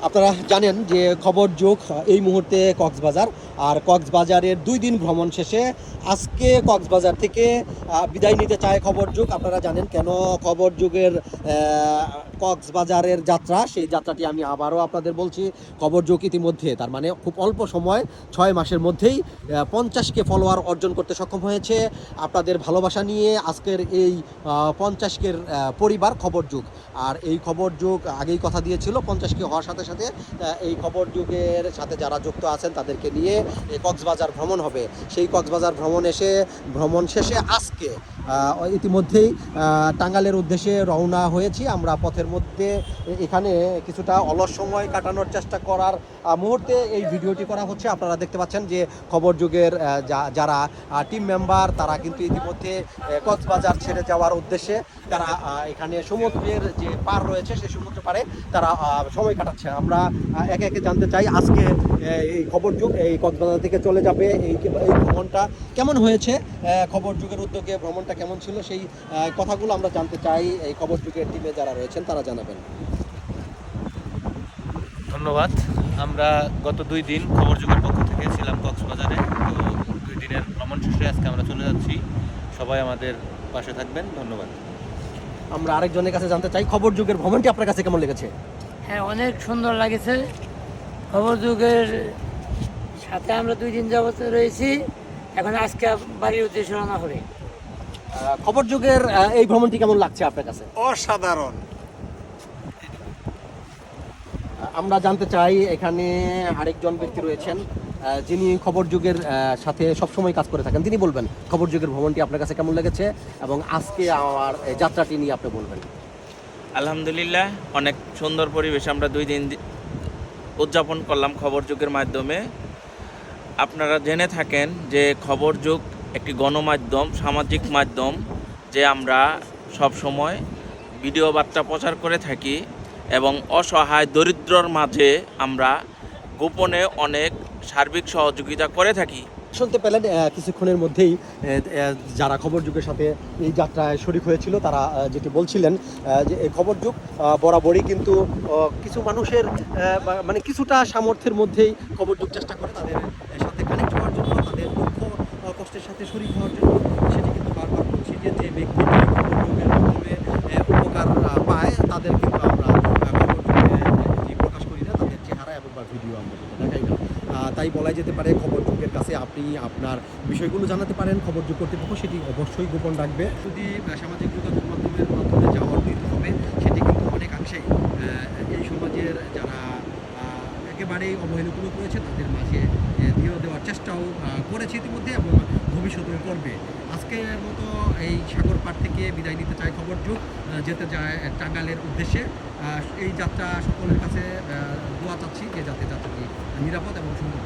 আপনারা জানেন যে খবর যোগ এই মুহূর্তে কক্সবাজার, আর কক্সবাজারের 2 দিন ভ্রমণ শেষে আজকে কক্সবাজার থেকে বিদায় নিতে চায় খবর যোগ। আপনারা জানেন কেন খবর যোগের কক্সবাজারের যাত্রা, সেই যাত্রাটি আমি আবারও আপনাদের বলছি। খবর যোগ ইতিমধ্যে তার মানে খুব অল্প সময় 6 মাসের মধ্যেই 50K ফলোয়ার অর্জন করতে সক্ষম হয়েছে। আপনাদের ভালোবাসা নিয়ে আজকের এই 50K পরিবার খবর যোগ। আর এই খবর যোগ আগেই কথা দিয়েছিল 50K হওয়ার সাথে সাথে এই খবর যুগের সাথে যারা যুক্ত আছেন তাদেরকে নিয়ে কক্সবাজার ভ্রমণ হবে। সেই কক্সবাজার ভ্রমণ শেষে আজকে ইতিমধ্যেই টাঙ্গাইলের উদ্দেশ্যে রওনা হয়েছি। আমরা পথের মধ্যে এখানে কিছুটা অলস সময় কাটানোর চেষ্টা করার মুহূর্তে এই ভিডিওটি করা হচ্ছে। আপনারা দেখতে পাচ্ছেন যে খবর যুগের যারা টিম মেম্বার তারা কিন্তু ইতিমধ্যে কক্সবাজার ছেড়ে যাওয়ার উদ্দেশ্যে তারা এখানে সমুদ্রের যে পার রয়েছে সেই সমুদ্র পারে তারা সময় কাটাচ্ছে। আমরা একে একে জানতে চাই আজকে এই খবর যুগ এই কক্সবাজার থেকে চলে যাবে, এই ভ্রমণটা কেমন হয়েছে, খবর যুগের উদ্যোগে ভ্রমণটা কেমন ছিল, সেই কথাগুলো আমরা জানতে চাই। এই খবর যুগের টিমে যারা রয়েছেন তারা জানাবেন। ধন্যবাদ। আমরা গত 2 দিন খবর যুগের পক্ষ থেকে ছিলাম কক্সবাজারে। তো 2 দিনের ভ্রমণ শেষে আজকে আমরা চলে যাচ্ছি। সবাই আমাদের পাশে থাকবেন। ধন্যবাদ। আমরা আরেকজনের কাছে জানতে চাই খবর যুগের ভ্রমণটি আপনার কাছে কেমন লেগেছে? হ্যাঁ, অনেক সুন্দর লাগেছে। খবর যুগের সাথে আমরা 2 দিন যাবত রয়েছি। এখন আজকে বাড়ির উদ্দেশ্যে রওনা হবে। খবর যুগের এই ভ্রমণটি কেমন লাগছে আপনার কাছে? অসাধারণ। আমরা জানতে চাই এখানে আরেকজন ব্যক্তি রয়েছেন যিনি খবর যুগের সাথে সবসময় কাজ করে থাকেন। তিনি বলবেন খবর যুগের ভ্রমণটি আপনার কাছে কেমন লেগেছে এবং আজকে আমার যাত্রাটি নিয়ে আপনি বলবেন। আলহামদুলিল্লাহ, অনেক সুন্দর পরিবেশ আমরা 2 দিন উদযাপন করলাম খবর যুগের মাধ্যমে। আপনারা জেনে থাকেন যে খবর যুগ একটি গণমাধ্যম, সামাজিক মাধ্যম, যে আমরা সব সময় ভিডিও বার্তা প্রচার করে থাকি এবং অসহায় দরিদ্রর মাঝে আমরা গোপনে অনেক সার্বিক সহযোগিতা করে থাকি। শুনতে পেলেন কিছুক্ষণের মধ্যেই যারা খবর যুগের সাথে এই যাত্রায় শরিক হয়েছিল তারা যেটি বলছিলেন যে এই খবর যুগ বরাবরই কিন্তু কিছু মানুষের মানে কিছুটা সামর্থ্যের মধ্যেই খবর যুগ চেষ্টা করে তাদের সাথে কানেক্ট হওয়ার জন্য, তাদের দুঃখ কষ্টের সাথে শরিক হওয়ার জন্য। সেটি কিন্তু বারবার বলছি যে যে ব্যক্তি খবর যুগের মাধ্যমে উপকার পায় তাদের কিন্তু আমরা খবর যুগে প্রকাশ করি না, তাদের চেহারা এবং ভিডিও আমরা দেখাই না। তাই বলাই যেতে পারে খবর যুগের কাছে আপনি আপনার বিষয়গুলো জানাতে পারেন। খবর যুগ কর্তৃপক্ষ সেটি অবশ্যই গোপন রাখবে। যদি সামাজিক যোগাযোগ মাধ্যমে যাওয়ার দিতে হবে সেটি কিন্তু অনেকাংশেই এই সমাজের যারা একেবারেই অবহেলিত রয়েছে তাদের মাঝে দিয়ে দেওয়ার চেষ্টাও করেছে ইতিমধ্যে এবং ভবিষ্যতে করবে। আজকের মতো এই সাগর পাড় থেকে বিদায় নিতে চায় খবর যুগ, যেতে যায় টাঙ্গাইলের উদ্দেশ্যে। এই যাত্রা সকলের কাছে দোয়া চাচ্ছি যে যাতে যাত্রাটি নিরাপদ এবং সুন্দর।